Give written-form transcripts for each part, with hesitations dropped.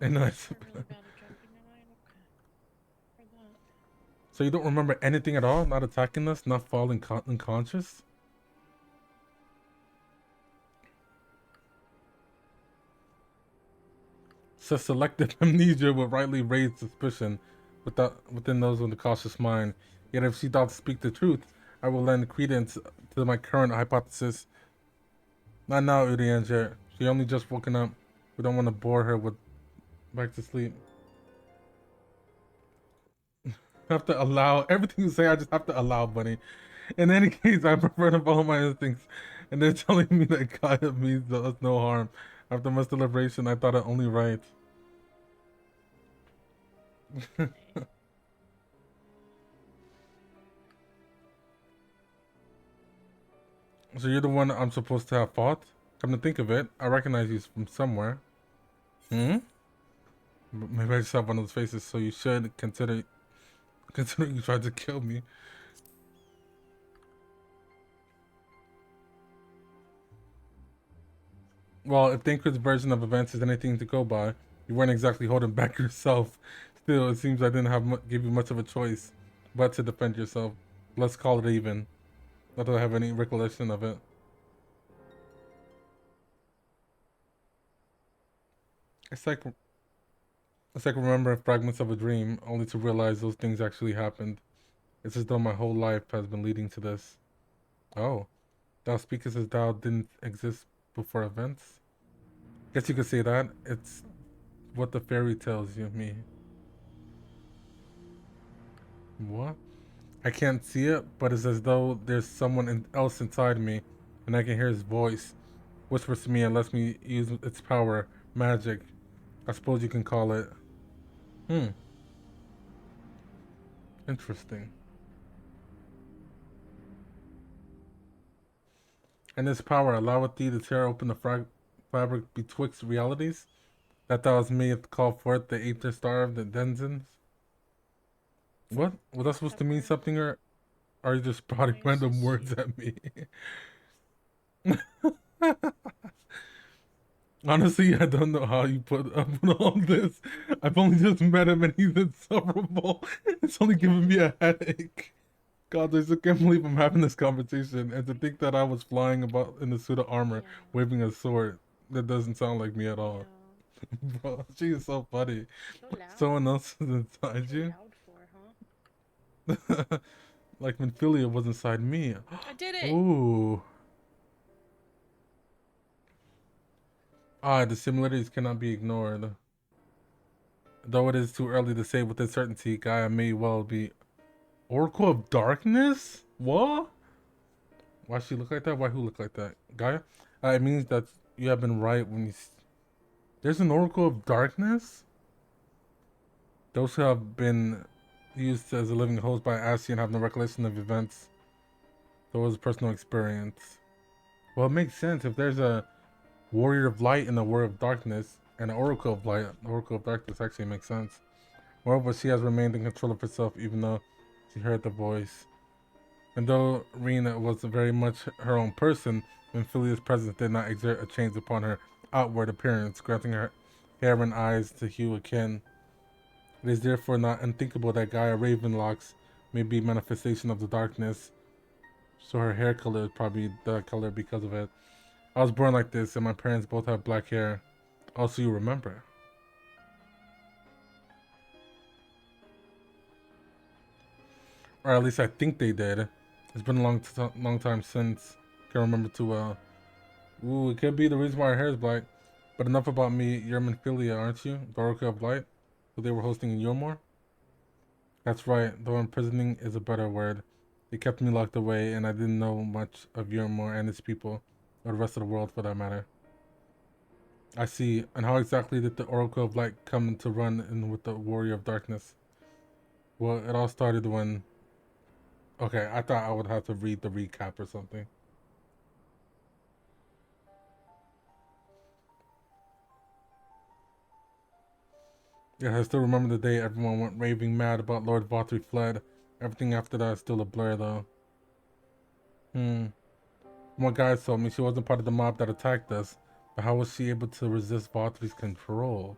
And You're nice. really bad at jumping tonight? Okay. For that. So you don't remember anything at all? Not attacking us? Not falling unconscious? So selective amnesia will rightly raise suspicion within those with a cautious mind. Yet if she doth speak the truth, I will lend credence to my current hypothesis. Not now, Urianger. She only just woken up. We don't want to bore her with back to sleep. I have to allow everything you say. I just have to allow, Bunny. In any case, I prefer to follow my instincts, and they're telling me that Gaia means us no harm. After much deliberation, I thought it only right. Okay. So you're the one I'm supposed to have fought? Come to think of it, I recognize you from somewhere. Hmm? Maybe I just have one of those faces, so you should consider you tried to kill me. Well, if Thancred's version of events is anything to go by, you weren't exactly holding back yourself. Still, it seems I didn't give you much of a choice but to defend yourself. Let's call it even. Not that I have any recollection of it. It's like it's like remembering fragments of a dream, only to realize those things actually happened. It's as though my whole life has been leading to this. Oh, thou speakest as thou didn't exist before events? Guess you could say that. It's what the fairy tells you me. What? I can't see it, but it's as though there's someone else inside me, and I can hear his voice. Whispers to me and lets me use its power. Magic. I suppose you can call it. Hmm. Interesting. And this power alloweth thee to tear open the fabric betwixt realities? That thou hast made to call forth the aether star of the denizens? What? Was that supposed to mean Pepper. something, or are you just spouting Nice to random see words you. at me? Honestly, I don't know how you put up with all this. I've only just met him and he's insufferable. It's only giving me Yes. a headache. God, I just can't believe I'm having this conversation. And to think that I was flying about in a suit of armor, Yeah. waving a sword, that doesn't sound like me at all. Yeah. Bro, she is so funny. So loud. Someone else is What inside you you? loud for, huh? Like Minfilia was inside me. I did it! Ooh. Ah, the similarities cannot be ignored. Though it is too early to say with certainty, Gaia may well be Oracle of Darkness? What? Why she look like that? Why who look like that? Gaia? It means that you have been right when you... There's an Oracle of Darkness? Those who have been used as a living host by Ascian have no recollection of events. So it was a personal experience. Well, it makes sense. If there's a Warrior of Light and a Warrior of Darkness, and an Oracle of Light, Oracle of Darkness actually makes sense. Moreover, she has remained in control of herself even though she heard the voice. And though Rena was very much her own person, Minfilia's presence did not exert a change upon her outward appearance, granting her hair and eyes to hue akin. It is therefore not unthinkable that Gaia Ravenlocks may be manifestation of the darkness, so her hair color is probably the color because of it. I was born like this, and my parents both have black hair. Also, you remember. Or at least I think they did. It's been a long time since. Can't remember too well. Ooh, it could be the reason why her hair is black. But enough about me. You're Minfilia, aren't you? Dorica of Light, who they were hosting in Yomor? That's right, though imprisoning is a better word. They kept me locked away, and I didn't know much of Yomor and its people, or the rest of the world for that matter. I see. And how exactly did the Oracle of Light come to run in with the Warrior of Darkness? Well, it all started when... Okay, I thought I would have to read the recap or something. Yeah, I still remember the day everyone went raving mad about Lord Valtteri fled. Everything after that is still a blur, though. Hmm. One guy told me she wasn't part of the mob that attacked us, but how was she able to resist Valtteri's control?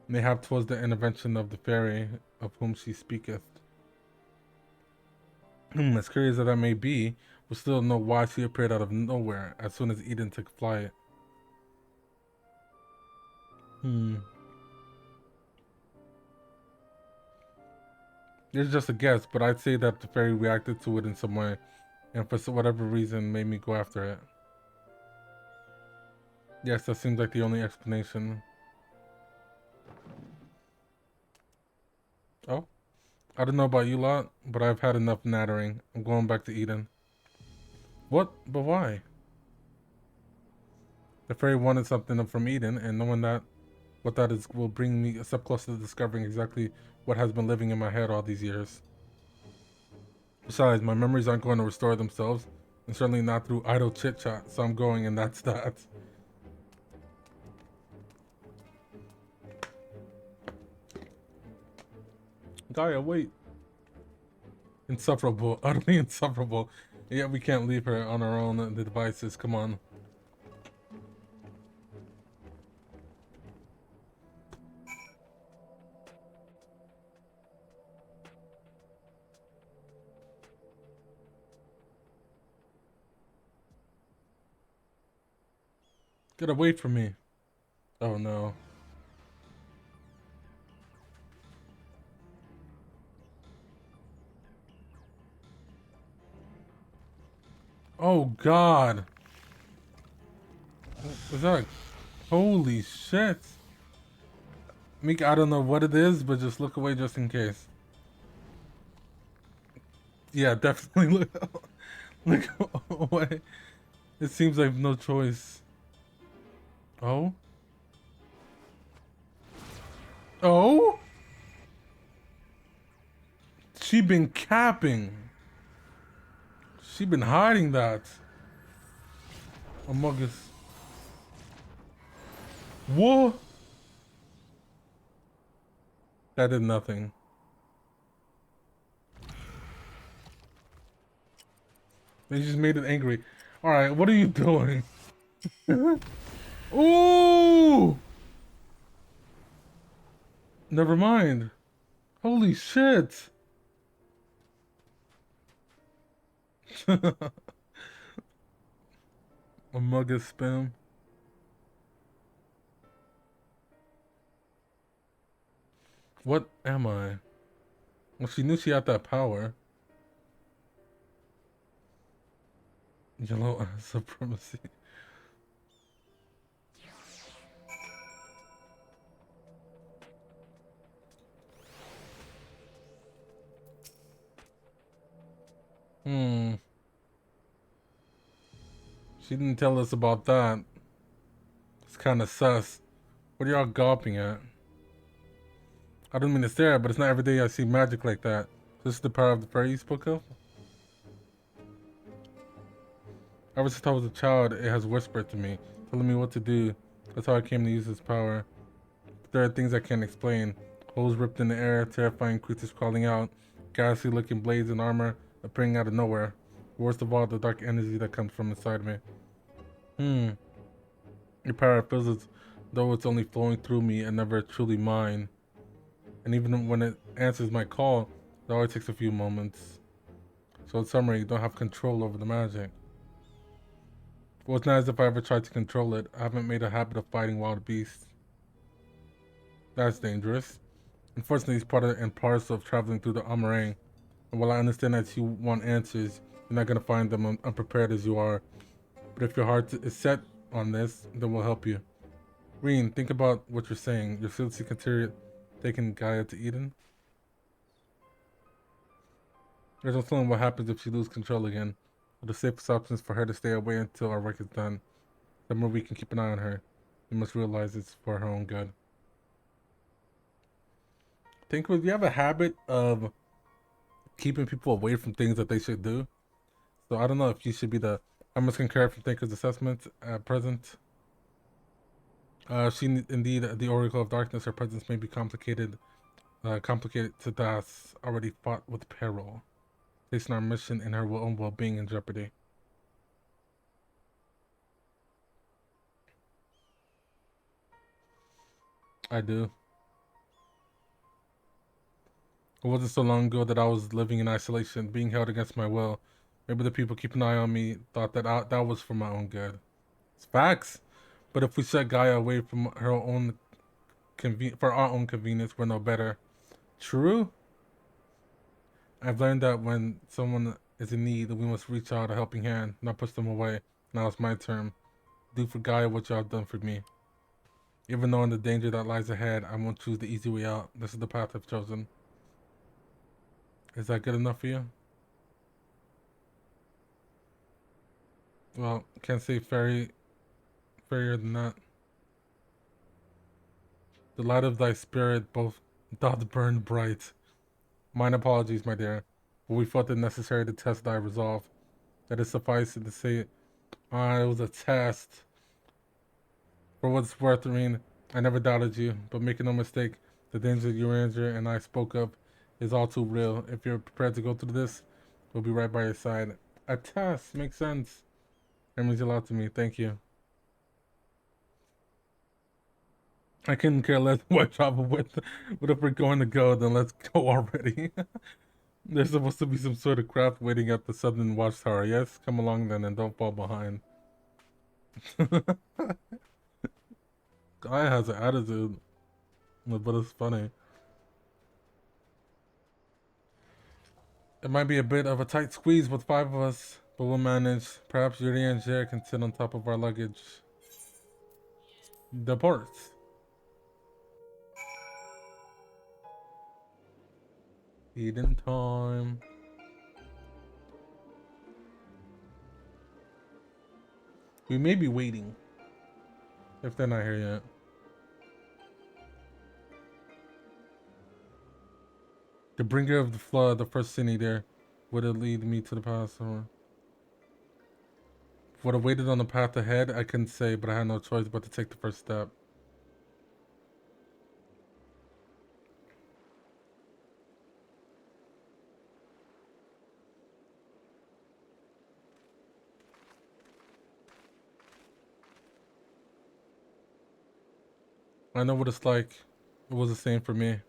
Mayhap 'twas the intervention of the fairy of whom she speaketh. As curious as that may be, we still know why she appeared out of nowhere as soon as Eden took flight. It's just a guess, but I'd say that the fairy reacted to it in some way, and for whatever reason made me go after it. Yes, that seems like the only explanation. Oh, I don't know about you lot, but I've had enough nattering. I'm going back to Eden. What? But why? The fairy wanted something from Eden, and knowing that what that is will bring me a step closer to discovering exactly what has been living in my head all these years. Besides, my memories aren't going to restore themselves, and certainly not through idle chit-chat, so I'm going, and that's that. Gaia, wait. Insufferable, utterly insufferable. Yet we can't leave her on our own, the devices, come on. Get away from me. Oh no. Oh god. Is that? Holy shit. Meek, I don't know what it is, but just look away just in case. Yeah, definitely look, look away. It seems like no choice. Oh? Oh? She been capping. She been hiding that. Among us. What? That did nothing. They just made it angry. Alright, what are you doing? Ooh! Never mind. Holy shit. Among us spam. What am I? Well, she knew she had that power. Yellow supremacy. She didn't tell us about that. It's kind of sus. What are y'all gawping at? I don't mean to stare, but it's not every day I see magic like that. This is the power of the fairy you spoke of? Ever since I was a child, it has whispered to me, telling me what to do. That's how I came to use this power. But there are things I can't explain. Holes ripped in the air, terrifying creatures crawling out, ghastly looking blades and armor appearing out of nowhere. Worst of all, the dark energy that comes from inside me. Your power feels as though it's only flowing through me and never truly mine. And even when it answers my call, it always takes a few moments. So in summary, you don't have control over the magic. Well, it's not as if I ever tried to control it. I haven't made a habit of fighting wild beasts. That's dangerous. Unfortunately, it's part and parcel of traveling through the Amarang. And while I understand that you want answers, you're not going to find them unprepared as you are. But if your heart is set on this, then we'll help you. Reen, think about what you're saying. You're seriously considering taking Gaia to Eden? There's no telling what happens if she loses control again. But the safest option is for her to stay away until our work is done. The more we can keep an eye on her. You must realize it's for her own good. Think you have a habit of keeping people away from things that they should do. So I don't know if you should be the... I must concur from Thinker's assessment at present. She indeed the Oracle of Darkness. Her presence may be complicated to tasks already fought with peril, placing our mission and her own well-being in jeopardy. I do. It wasn't so long ago that I was living in isolation, being held against my will. Maybe the people keeping an eye on me thought that that was for my own good. It's facts. But if we set Gaia away from her own for our own convenience, we're no better. True. I've learned that when someone is in need, we must reach out a helping hand, not push them away. Now it's my turn. Do for Gaia what y'all done for me. Even knowing the danger that lies ahead, I won't choose the easy way out. This is the path I've chosen. Is that good enough for you? Well, can't say fairer than that. The light of thy spirit both doth burn bright. Mine apologies, my dear, but we felt it necessary to test thy resolve. That is suffice to say, it was a test. For what it's worth, Irene, I never doubted you, but make no mistake, the danger Uranger and I spoke of is all too real. If you're prepared to go through this, we'll be right by your side. A test makes sense. That means a lot to me. Thank you. I couldn't care less who I travel with, but if we're going to go, then let's go already. There's supposed to be some sort of craft waiting at the southern watchtower. Yes, come along then and don't fall behind. Guy has an attitude, but it's funny. It might be a bit of a tight squeeze with 5 of us, but we'll manage. Perhaps Yuri and Jer can sit on top of our luggage. Deport. Eating time. We may be waiting. If they're not here yet. The bringer of the flood, the first city there, would it lead me to the past or would have waited on the path ahead? I couldn't say, but I had no choice but to take the first step. I know what it's like. It was the same for me.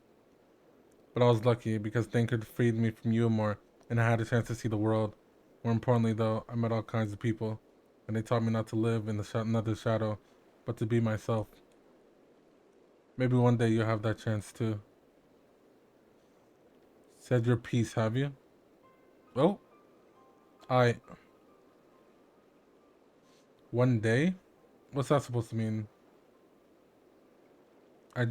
But I was lucky because Thinker freed me from you more, and I had a chance to see the world. More importantly, though, I met all kinds of people, and they taught me not to live in another shadow, but to be myself. Maybe one day you'll have that chance too. Said your piece, have you? Oh, one day? What's that supposed to mean? I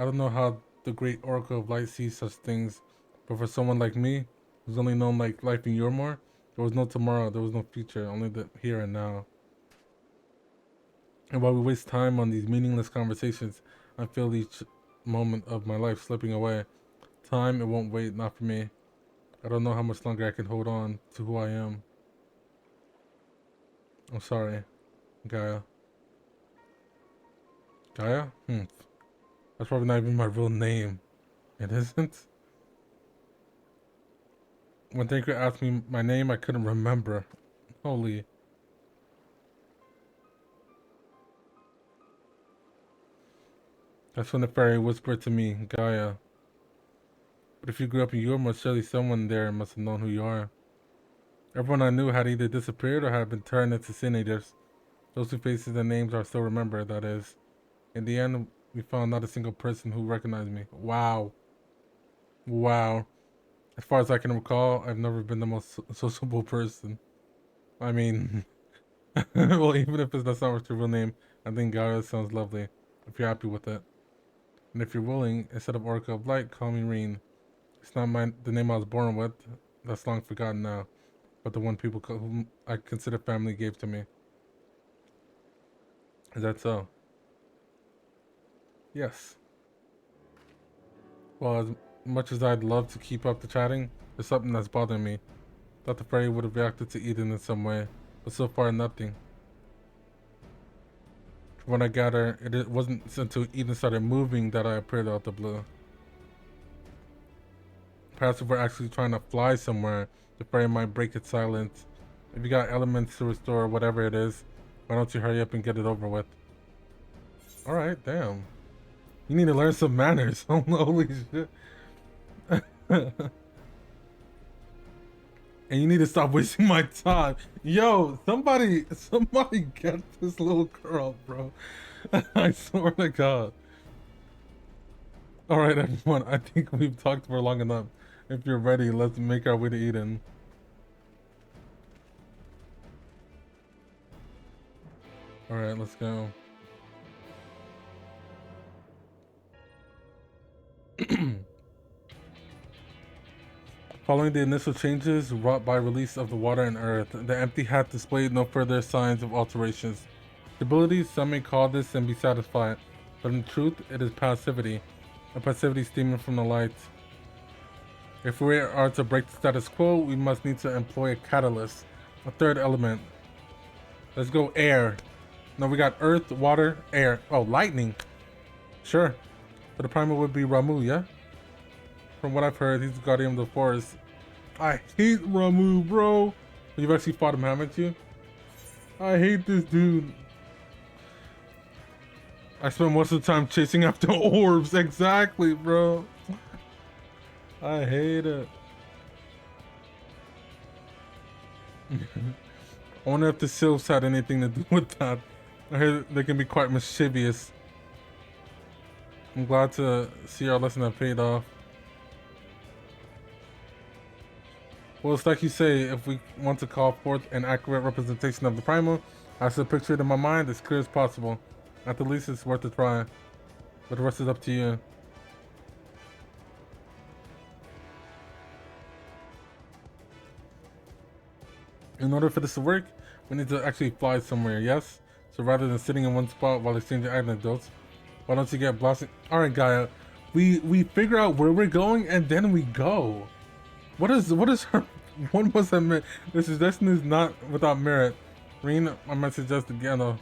don't know how the great Oracle of Light sees such things, but for someone like me, who's only known like life in Yormore, there was no tomorrow, there was no future, only the here and now. And while we waste time on these meaningless conversations, I feel each moment of my life slipping away. Time, it won't wait, not for me. I don't know how much longer I can hold on to who I am. I'm sorry, Gaia. Gaia? That's probably not even my real name. It isn't? When Thinker asked me my name, I couldn't remember. Holy. That's when the fairy whispered to me, Gaia. But if you grew up in Yorma, surely someone there must have known who you are. Everyone I knew had either disappeared or had been turned into sin eaters. Those whose faces and names are still remembered, that is. In the end, we found not a single person who recognized me. Wow. Wow. As far as I can recall, I've never been the most sociable person. I mean, well, even if that's not your real name, I think Gaia sounds lovely, if you're happy with it. And if you're willing, instead of Oracle of Light, call me Reen. It's not the name I was born with. That's long forgotten now. But the one people whom I consider family gave to me. Is that so? Yes. Well, as much as I'd love to keep up the chatting, there's something that's bothering me. Thought the fairy would have reacted to Eden in some way, but so far nothing. From what I gather, it wasn't until Eden started moving that I appeared out the blue. Perhaps if we're actually trying to fly somewhere, the fairy might break its silence. If you got elements to restore whatever it is, why don't you hurry up and get it over with? Alright, damn. You need to learn some manners. Holy shit. And you need to stop wasting my time. Yo, somebody get this little girl, bro. I swear to God. Alright, everyone. I think we've talked for long enough. If you're ready, let's make our way to Eden. Alright, let's go. Following the initial changes wrought by release of the water and earth, the empty hat displayed no further signs of alterations. Stability, some may call this and be satisfied, but in truth, it is passivity. A passivity stemming from the light. If we are to break the status quo, we must need to employ a catalyst, a third element. Let's go air. No, we got earth, water, air. Oh, lightning. Sure. So the primal would be Ramu, yeah? From what I've heard, he's the guardian of the forest. I hate Ramu, bro. You've actually fought him, haven't you? I hate this dude. I spent most of the time chasing after orbs. Exactly, bro. I hate it. I wonder if the sylphs had anything to do with that. I heard they can be quite mischievous. I'm glad to see our lesson have paid off. Well, it's like you say, if we want to call forth an accurate representation of the primal, I should picture it in my mind as clear as possible. At the least, it's worth a try. But the rest is up to you. In order for this to work, we need to actually fly somewhere, yes? So rather than sitting in one spot while exchanging anecdotes, why don't you get blasting? Alright, Gaia. We figure out where we're going and then we go. What is her... What was that meant? This suggestion is not without merit. Read my message again.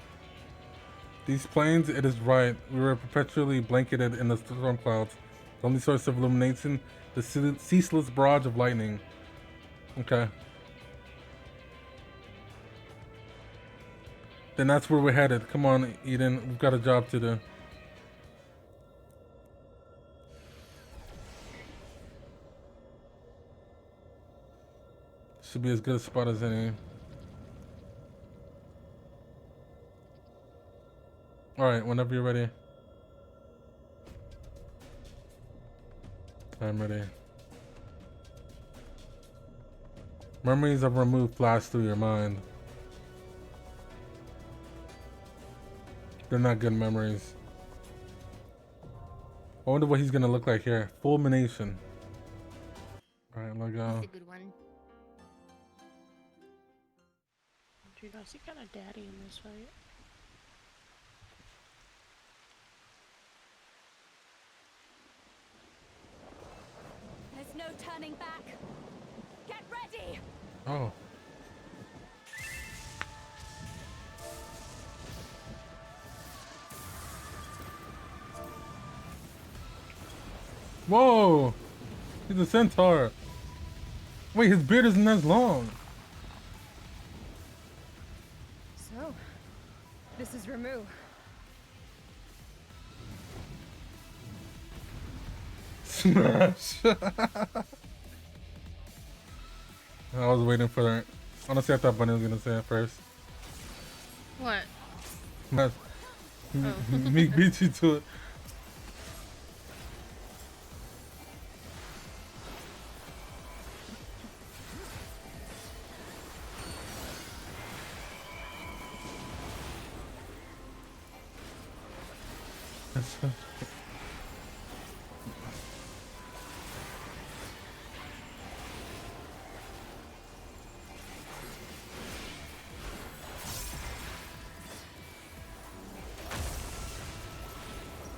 These planes, it is right. We were perpetually blanketed in the storm clouds. The only source of illumination, the ceaseless barrage of lightning. Okay. Then that's where we're headed. Come on, Eden. We've got a job to do. Should be as good a spot as any. Alright, whenever you're ready. I'm ready. Memories of Ramu flash through your mind. They're not good memories. I wonder what he's gonna look like here. Fulmination. Alright, let go. That's a good one. Dude, I see kind of daddy in this fight. There's no turning back. Get ready. Oh. Whoa! He's a centaur. Wait, his beard isn't as long. So, this is Ramu. Smash. I was waiting for that. Honestly, I thought Bunny was gonna say it first. What? Smash. Oh. Me beat you to it.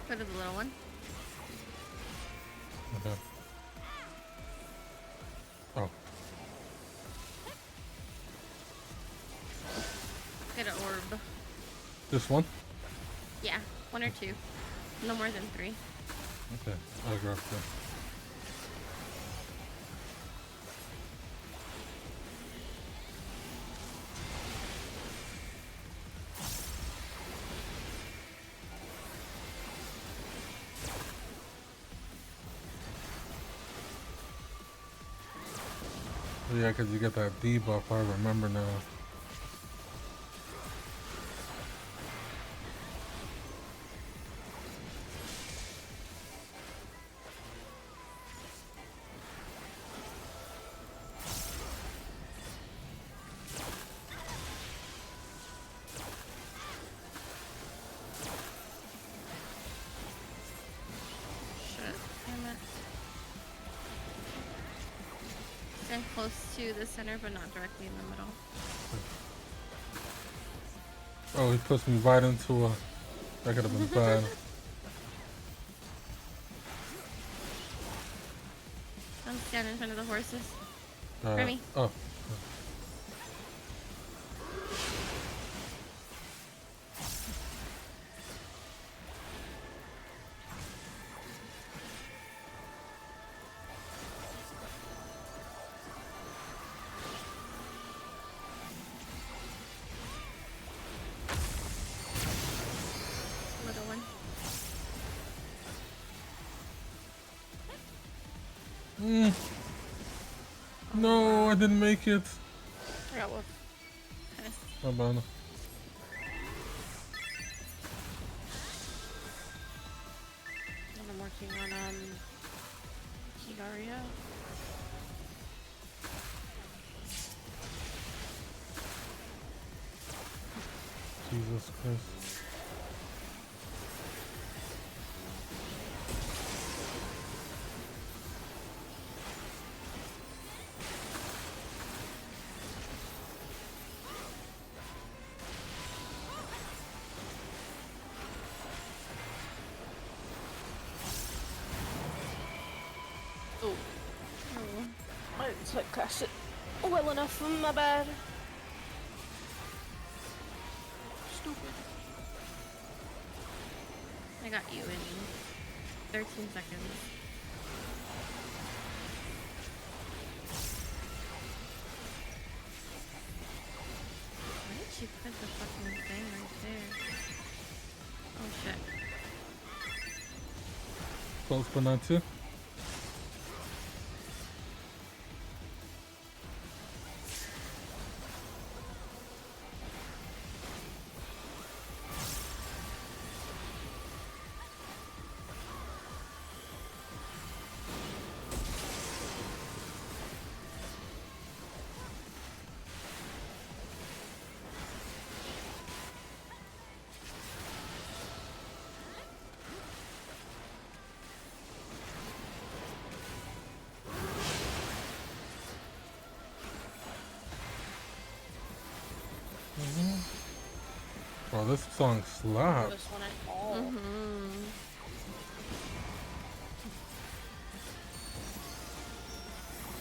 Go to the little one. Okay. Oh. Get an orb. This one? Yeah, 1 or 2. No more than 3. Okay, I'll grab that. Yeah, because you get that debuff, I remember now. Shit, damn it. Stand close to the center, but not directly in the middle. Oh, he pushed me right into a... That could have been bad. Don't stand in front of the horses. Uh, For me. Oh. Little one. No, I didn't make it. I got wolf. Okay. My bad. And I'm working on Kigaria. Jesus Christ. Oh, Oh. I didn't like cast it well enough. My bad. Stupid. I got you in 13 seconds. Why did she put the fucking thing right there? Oh shit. Close but not too. Bro, this song slaps. This one at all. Mm-hmm.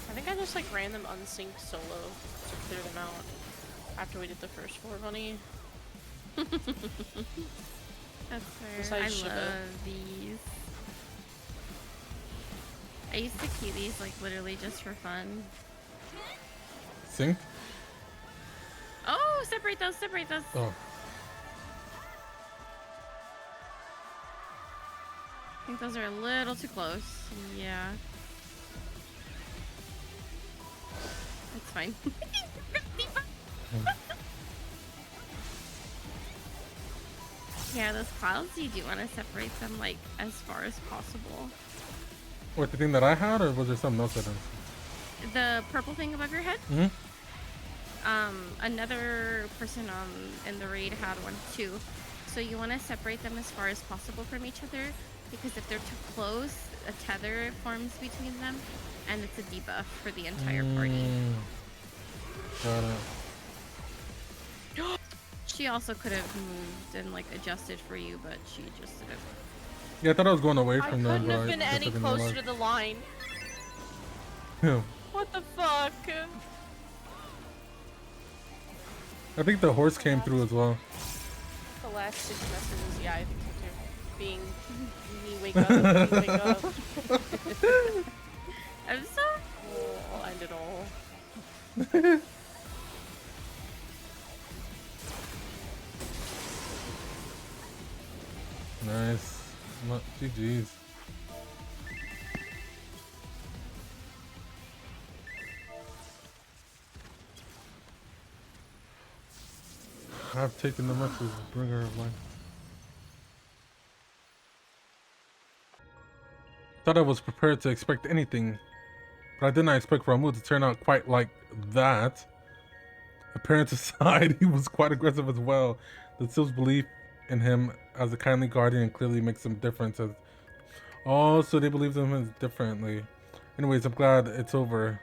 I think I just like ran them unsynced solo to clear them out after we did the first 4 bunny. That's Yes, fair. I I should've. love these. I used to keep these like literally just for fun. Sync? Oh, separate those, separate those. Oh. I think those are a little too close. Yeah. That's fine. Yeah, those clouds, you do want to separate them like as far as possible. What, the thing that I had, or was there something else I didn't see? The purple thing above your head? Mm-hmm. Another person in the raid had one too. So you want to separate them as far as possible from each other, because if they're too close, a tether forms between them, and it's a debuff for the entire party. Got it. She also could have moved and like adjusted for you, but she just didn't. Yeah, I thought I was going away I from them, couldn't but have I been guess I any didn't closer realize. to the line. Yeah. What the fuck? I think the horse came through as well. The last 6 messages, yeah, I think so too. Being me wake up, me wake up. I'm so. Oh, I'll end it all. Nice. GG's. I've taken the message, bringer of life. Thought I was prepared to expect anything, but I did not expect Ramu to turn out quite like that. Appearance aside, he was quite aggressive as well. The Sil's belief in him as a kindly guardian clearly makes him different. Oh, so they believed in him differently. Anyways, I'm glad it's over.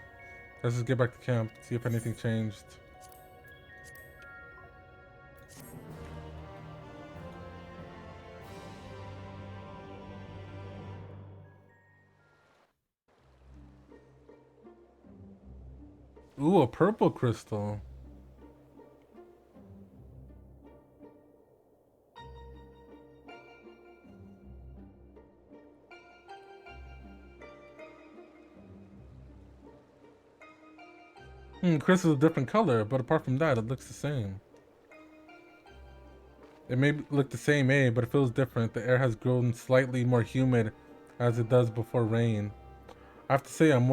Let's just get back to camp, see if anything changed. Ooh, a purple crystal. Crystal's a different color, but apart from that, it looks the same. It may look the same, but it feels different. The air has grown slightly more humid as it does before rain. I have to say I'm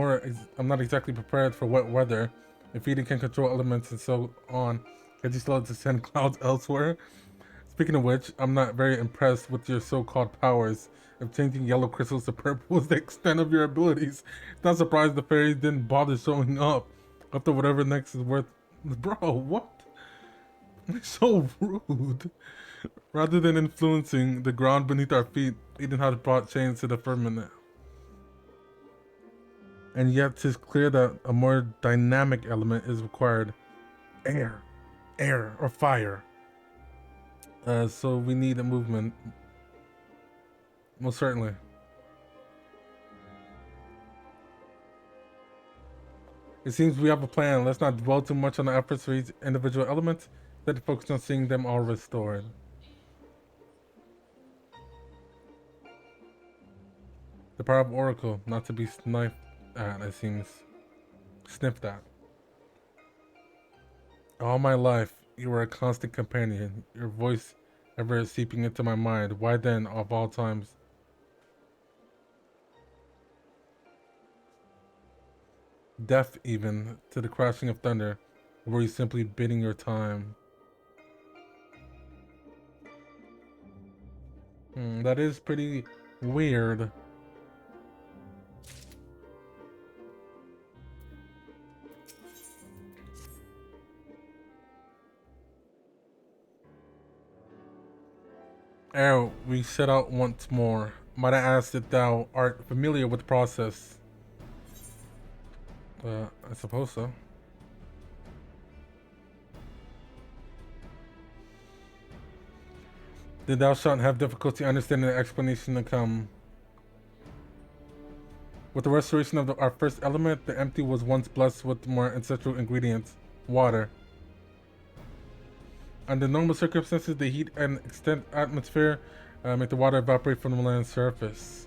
not exactly prepared for wet weather. If Eden can control elements and so on, can you still to send clouds elsewhere? Speaking of which, I'm not very impressed with your so-called powers. If changing yellow crystals to purple is the extent of your abilities, it's not surprised the fairies didn't bother showing up. After whatever next is worth... Bro, what? So rude. Rather than influencing the ground beneath our feet, Eden had brought change to the firmament. And yet 'tis clear that a more dynamic element is required. Air, or fire. So we need a movement. Most certainly. It seems we have a plan. Let's not dwell too much on the efforts for each individual element. Let us focus on seeing them all restored. The power of Oracle, not to be sniped at, it seems. Sniffed at. All my life, you were a constant companion. Your voice ever seeping into my mind. Why then, of all times? Deaf even to the crashing of thunder, or were you simply bidding your time? That is pretty weird. Ere we set out once more, might I ask if thou art familiar with the process? I suppose so. Then thou shalt have difficulty understanding the explanation to come. With the restoration of our first element, the empty was once blessed with more ancestral ingredients, water. Under normal circumstances, the heat and extent atmosphere make the water evaporate from the land's surface.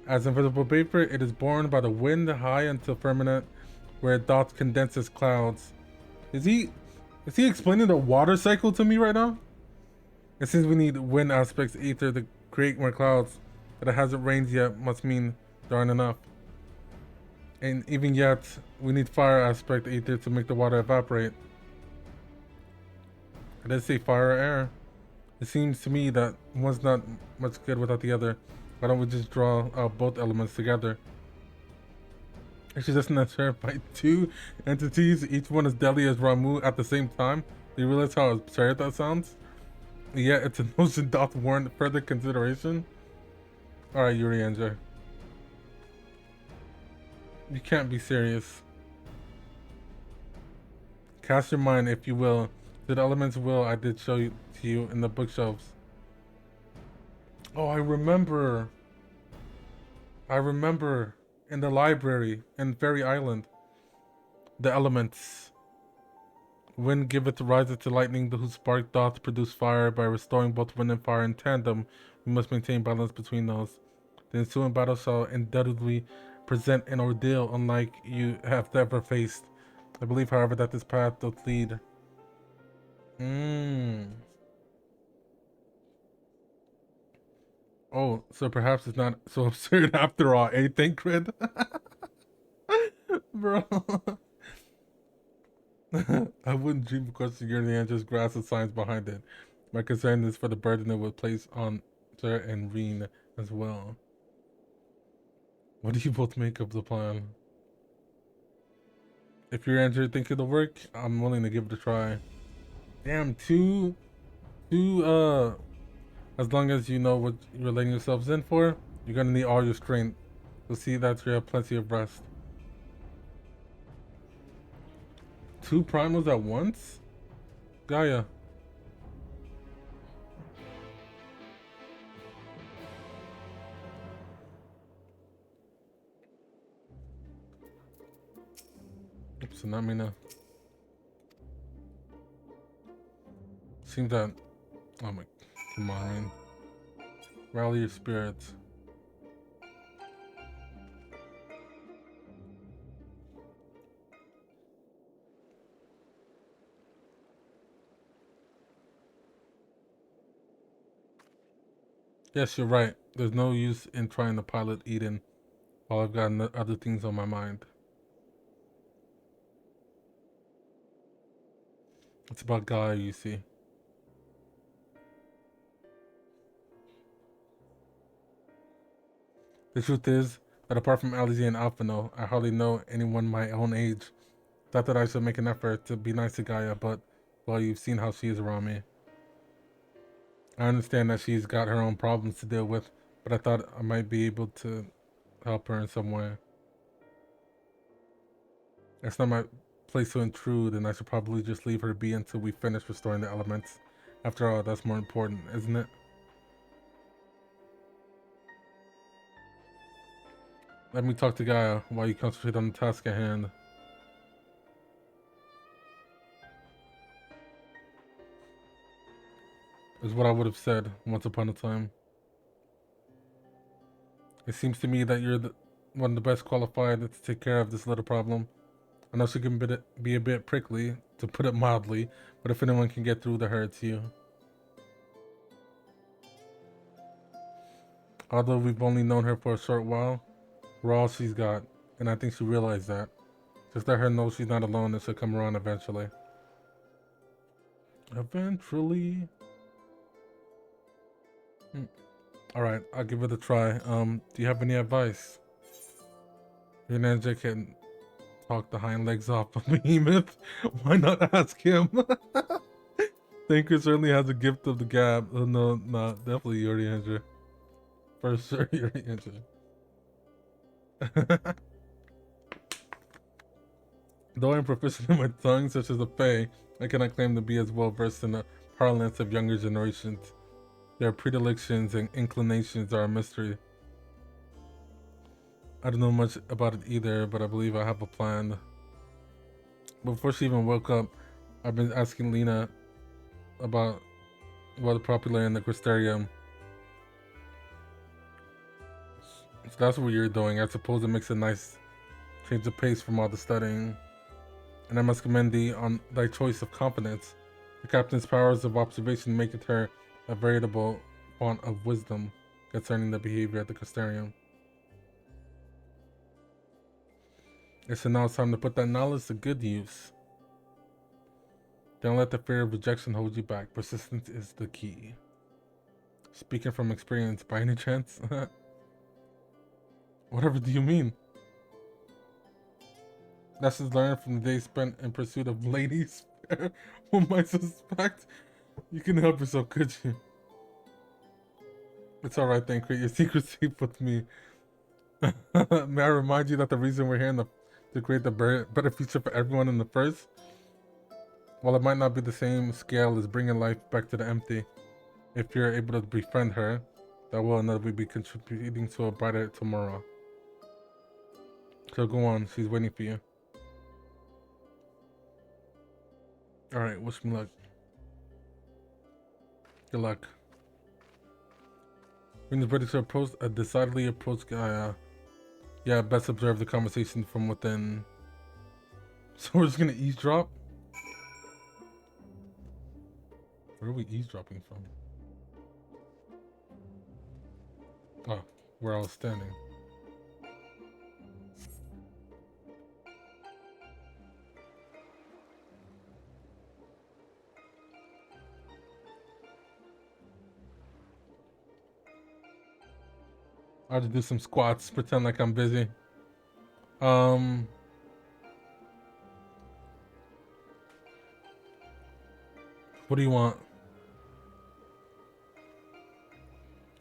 As invisible vapor, it is borne by the wind high until firmament, where it doth condense as clouds. Is he explaining the water cycle to me right now? And since we need wind aspects ether to create more clouds, but it hasn't rained yet must mean there aren't enough. And even yet, we need fire aspect ether to make the water evaporate. I did say fire or air. It seems to me that one's not much good without the other. Why don't we just draw out both elements together? Actually, that's not sure. Fight two entities, each one as deadly as Ramu at the same time. Do you realize how absurd that sounds? Yet it's a notion doth warrant further consideration. Alright, Yuri Anja. You can't be serious. Cast your mind, if you will, to the elements will I did show you to you in the bookshelves. Oh, I remember in the library in Fairy Island. The elements. Wind giveth riseth to lightning, whose spark doth produce fire. By restoring both wind and fire in tandem, we must maintain balance between those. The ensuing battle shall undoubtedly present an ordeal unlike you have ever faced. I believe, however, that this path doth lead. Oh, so perhaps it's not so absurd after all, eh, Thancred? Bro. I wouldn't dream of questioning your and just grasp the science behind it. My concern is for the burden it would place on Sir and Reen as well. What do you both make of the plan? If your Andrew think it'll work, I'm willing to give it a try. Damn, two, as long as you know what you're letting yourselves in for, you're gonna need all your strength. So see that you have plenty of rest. 2 primals at once? Gaia. Oops, not me now. Seems that, oh my, come on, man. Rally your spirits. Yes, you're right. There's no use in trying to pilot Eden while I've got other things on my mind. It's about Gaia, you see. The truth is that apart from Alize and Alphino, I hardly know anyone my own age. Not that I should make an effort to be nice to Gaia, but, well, you've seen how she is around me. I understand that she's got her own problems to deal with, but I thought I might be able to help her in some way. It's not my place to intrude, and I should probably just leave her be until we finish restoring the elements. After all, that's more important, isn't it? Let me talk to Gaia while you concentrate on the task at hand. Is what I would have said once upon a time. It seems to me that you're one of the best qualified to take care of this little problem. I know she can be a bit prickly, to put it mildly, but if anyone can get through to her, it's you. Although we've only known her for a short while, we're all she's got, and I think she realized that. Just let her know she's not alone and she'll come around eventually. Eventually. Alright, I'll give it a try. Do you have any advice? Your ninja can talk the hind legs off of Behemoth. Why not ask him? Thinker certainly has a gift of the gab. Oh, no, definitely Yuri Andrew. For sure, Yuri Andrew. Though I'm proficient in my tongue, such as a Fae, I cannot claim to be as well versed in the parlance of younger generations. Their predilections and inclinations are a mystery. I don't know much about it either, but I believe I have a plan. Before she even woke up, I've been asking Lena about what's popular in the Crystarium. So that's what you're doing. I suppose it makes a nice change of pace from all the studying. And I must commend thee on thy choice of confidence. The captain's powers of observation maketh her a veritable font of wisdom concerning the behavior at the Crystarium. And so now it's time to put that knowledge to good use. Don't let the fear of rejection hold you back. Persistence is the key. Speaking from experience, by any chance? Whatever do you mean? Lessons learned from the days spent in pursuit of ladies whom I suspect. You can help yourself, could you? It's alright then, create your secret safe with me. May I remind you that the reason we're here to create the better future for everyone in the first? While it might not be the same scale as bringing life back to the empty, if you're able to befriend her, that will inevitably be contributing to a brighter tomorrow. So go on, she's waiting for you. Alright, wish me luck. Good luck. When the British approached, decidedly approached Gaia. Yeah, best observe the conversation from within. So we're just gonna eavesdrop? Where are we eavesdropping from? Oh, where I was standing. I'll just do some squats, pretend like I'm busy. What do you want?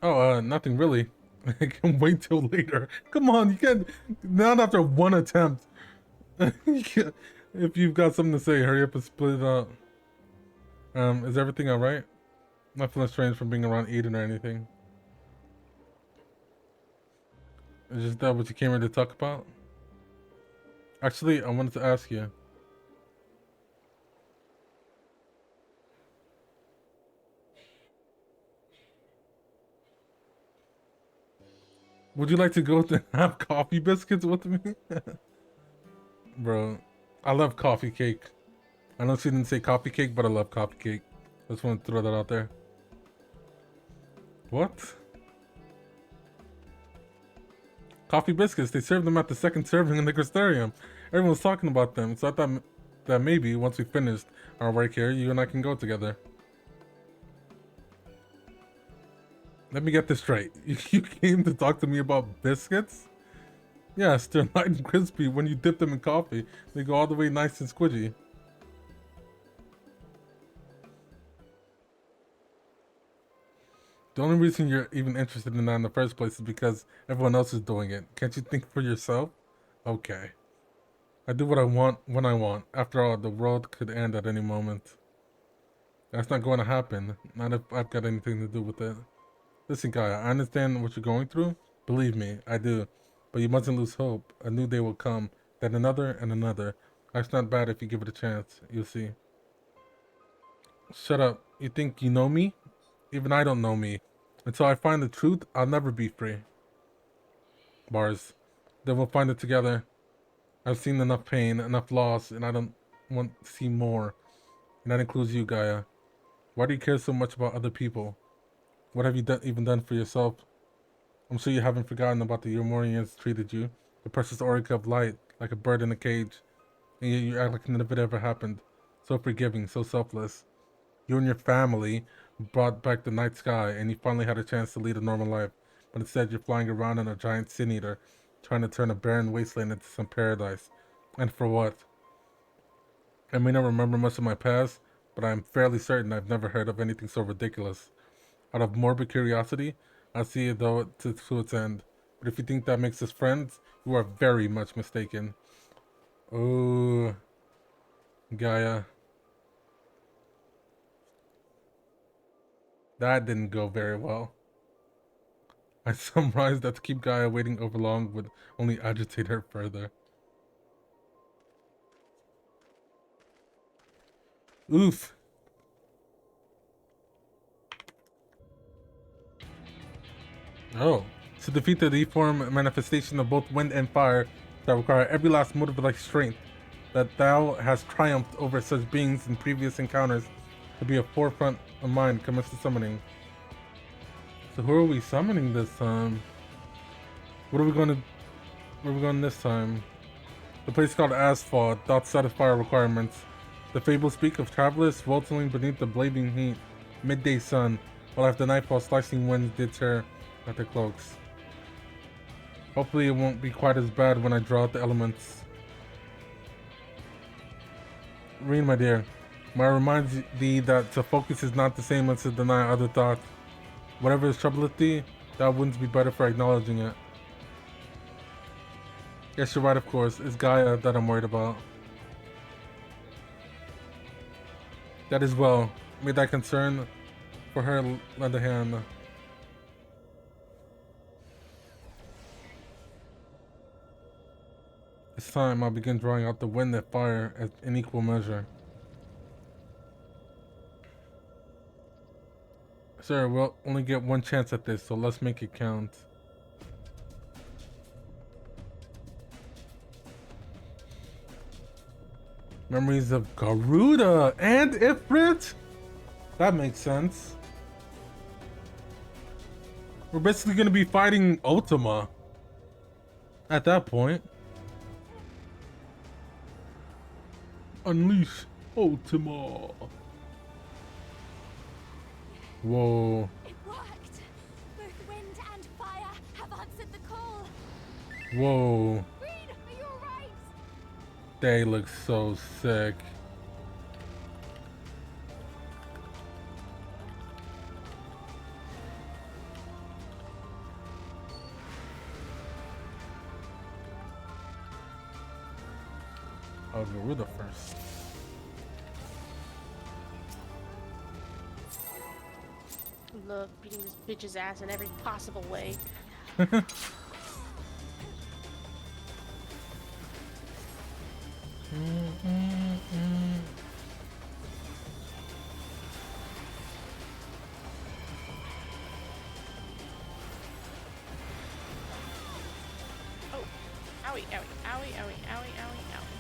Oh, nothing really. I can wait till later. Come on, you can't. Not after one attempt. If you've got something to say, hurry up and split it up. Is everything alright? Not feeling strange from being around Eden or anything. Is just that what you came here to talk about? Actually, I wanted to ask you. Would you like to go to have coffee biscuits with me? Bro, I love coffee cake. I know she didn't say coffee cake, but I love coffee cake. I just want to throw that out there. What? Coffee biscuits, they serve them at the second serving in the Crystarium. Everyone's talking about them, so I thought that maybe once we finished our work here, you and I can go together. Let me get this straight. You came to talk to me about biscuits? Yes, they're light and crispy. When you dip them in coffee, they go all the way nice and squidgy. The only reason you're even interested in that in the first place is because everyone else is doing it. Can't you think for yourself? Okay. I do what I want when I want. After all, the world could end at any moment. That's not going to happen. Not if I've got anything to do with it. Listen, Gaia, I understand what you're going through. Believe me, I do. But you mustn't lose hope. A new day will come. Then another and another. Life's not bad if you give it a chance. You'll see. Shut up. You think you know me? Even I don't know me. Until I find the truth, I'll never be free. Bars. Then we'll find it together. I've seen enough pain, enough loss, and I don't want to see more. And that includes you, Gaia. Why do you care so much about other people? What have you even done for yourself? I'm sure you haven't forgotten about the Umorians treated you. The precious oracle of light, like a bird in a cage. And yet you act like none of it ever happened. So forgiving, so selfless. You and your family brought back the night sky, and you finally had a chance to lead a normal life. But instead, you're flying around on a giant sin eater, trying to turn a barren wasteland into some paradise. And for what? I may not remember much of my past, but I'm fairly certain I've never heard of anything so ridiculous. Out of morbid curiosity, I see it though to its end. But if you think that makes us friends, you are very much mistaken. Oh, Gaia. That didn't go very well. I summarized that to keep Gaia waiting over long would only agitate her further. Oof. Oh. To defeat the deformed manifestation of both wind and fire that require every last motive like strength, that thou hast triumphed over such beings in previous encounters, to be a forefront of mind, commence the summoning. So who are we summoning this time? Where are we going this time? The place called Asphalt doth satisfy our requirements. The fables speak of travelers sweltering beneath the blazing heat, midday sun, while after nightfall slicing winds did tear at their cloaks. Hopefully it won't be quite as bad when I draw out the elements. Reen, my dear, may I remind thee that to focus is not the same as to deny other thoughts. Whatever is troubleth thee, thou wouldn't be better for acknowledging it. Yes, you're right, of course. It's Gaia that I'm worried about. That is well. May thy concern for her lend a hand. It's time I'll begin drawing out the wind and fire in equal measure. Sir, we'll only get one chance at this, so let's make it count. Memories of Garuda and Ifrit? That makes sense. We're basically going to be fighting Ultima at that point. Unleash Ultima. Whoa. It worked. Both wind and fire have answered call. Whoa. Reed, are you alright? They look so sick. I'll go with the first. Love beating this bitch's ass in every possible way. Oh, owie, owie, owie, owie, owie, owie, owie.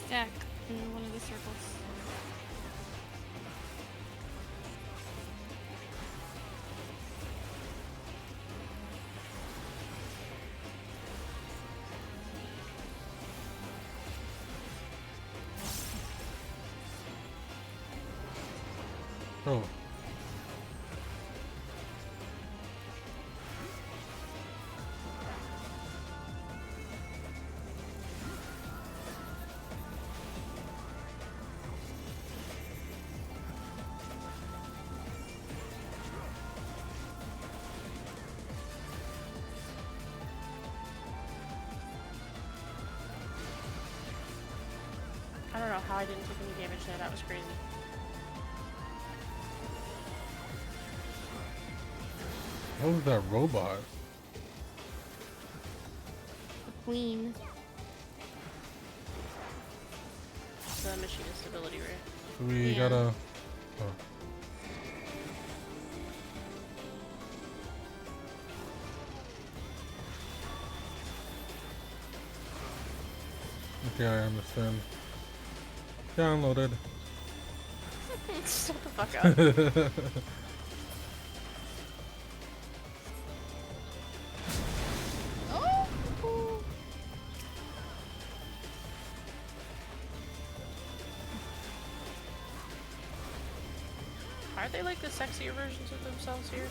Stack in one of the circles. Oh. I don't know how I didn't take any damage there. That was crazy. What was that robot? The queen. The machine instability, right? We Yeah. gotta. Oh. Okay, I understand. Downloaded. Shut the fuck up. Oh! Are they like the sexier versions of themselves here?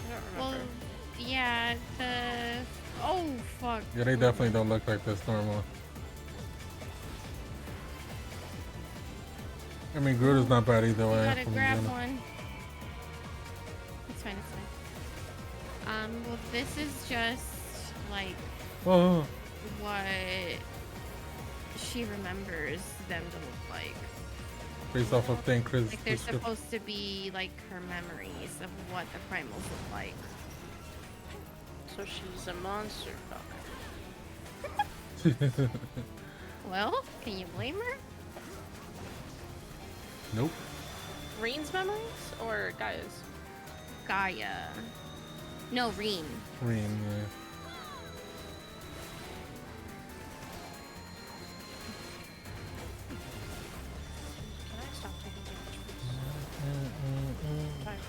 I don't Well, remember. yeah, the... Oh, fuck. Yeah, they definitely don't look like this normal. I mean, Groot is not bad either You way. gotta from the grab beginning. one. It's fine, it's fine. Well, this is just, like, Oh, what she remembers them to look like. based off of thing Chris. Like, they're description. supposed to be, like, her memories of what the primals look like. So she's a monster fucker. Well, can you blame her? Nope. Reen's memories or Gaia's? Gaia. No, Reen. Green, yeah. Can I stop taking damage, please? Fine.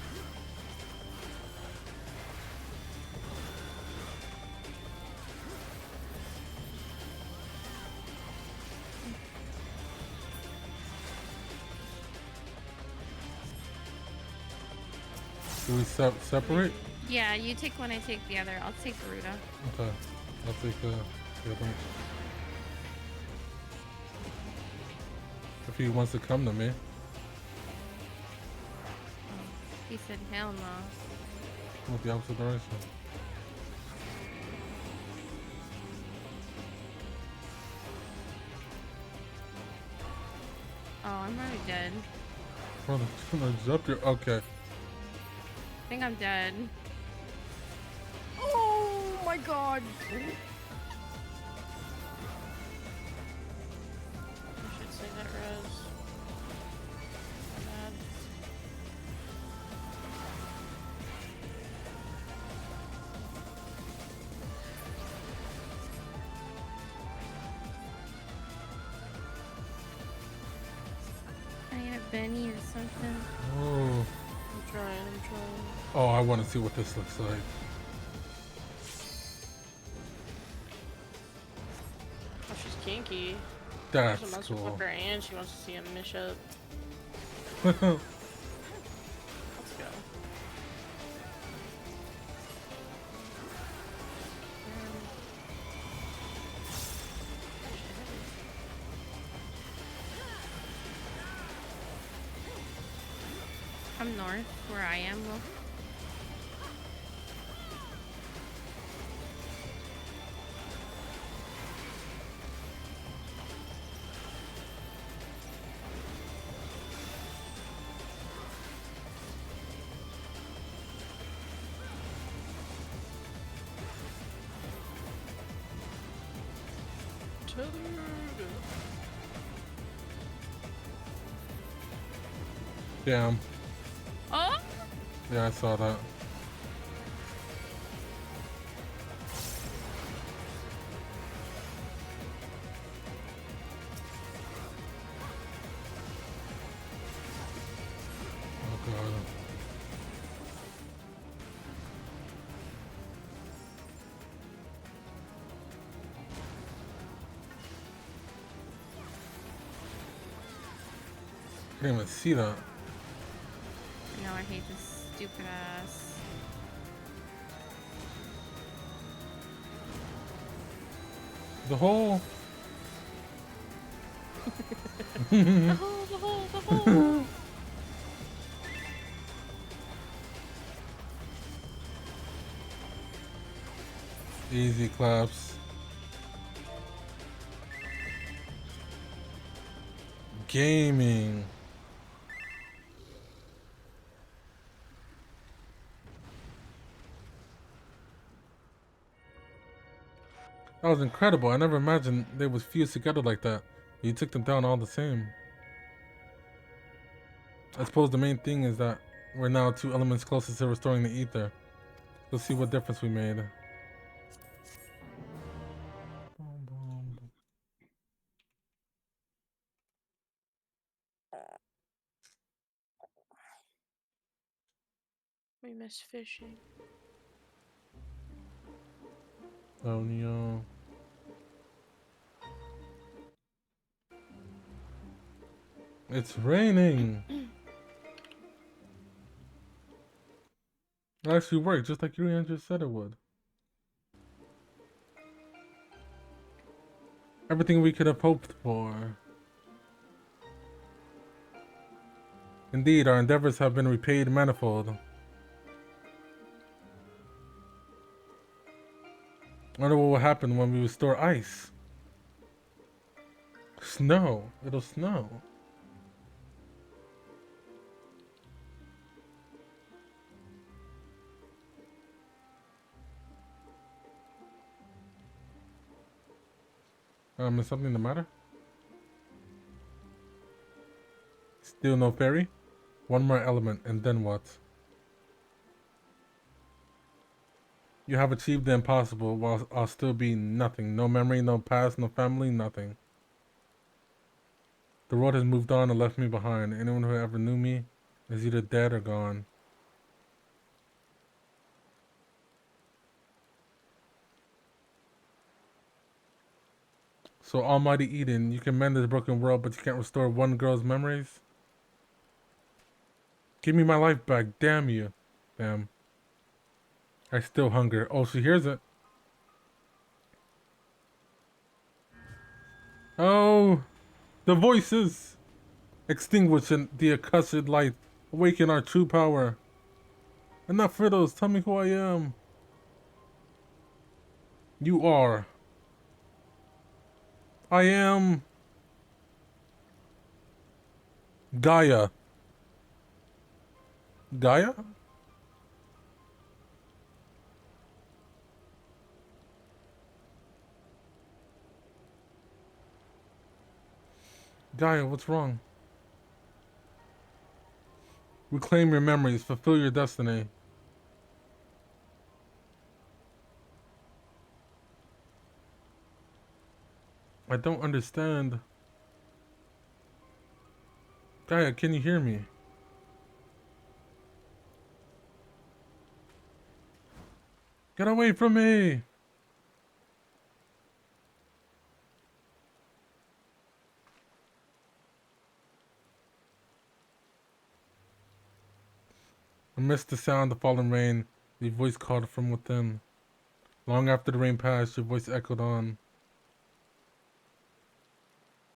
Do we separate? Yeah, you take one, I take the other. I'll take Garuda. Okay. I'll take the other one. If he wants to come to me. He said, hell no. With the opposite direction. Oh, I'm already dead. Oh, the up here. Okay. I think I'm dead. Oh my god. I should say that res. My bad. Can I get a Benny or something? Oh. I'm trying. Oh, I want to see what this looks like. Oh, she's kinky. That's There's a monster cool. flipper and she wants to see him mish up. Let's go. Come north, where I am, Will. Damn. Oh! Yeah, I saw that. Oh god. I didn't even see that. No, I hate this stupid ass. The hole. The hole, the hole, the hole! Easy claps. Gaming. That was incredible. I never imagined they would fuse together like that. You took them down all the same. I suppose the main thing is that we're now 2 elements closest to restoring the ether. We'll see what difference we made. We miss fishing. Oh no. It's raining. It actually worked just like you just said it would. Everything we could have hoped for. Indeed, our endeavors have been repaid manifold. I wonder what will happen when we restore ice. Snow. It'll snow. Is something the matter? Still no fairy? One more element, and then what? You have achieved the impossible while I'll still be nothing. No memory, no past, no family, nothing. The road has moved on and left me behind. Anyone who ever knew me is either dead or gone. So Almighty Eden, you can mend this broken world, but you can't restore one girl's memories? Give me my life back, damn you. Damn. I still hunger. Oh, she hears it. Oh, the voices! Extinguish the accursed light. Awaken our true power. Enough riddles, tell me who I am. You are. I am... Gaia. Gaia? Gaia, what's wrong? Reclaim your memories, fulfill your destiny. I don't understand. Gaia, can you hear me? Get away from me! Amidst the sound of falling rain, your voice called from within. Long after the rain passed, your voice echoed on.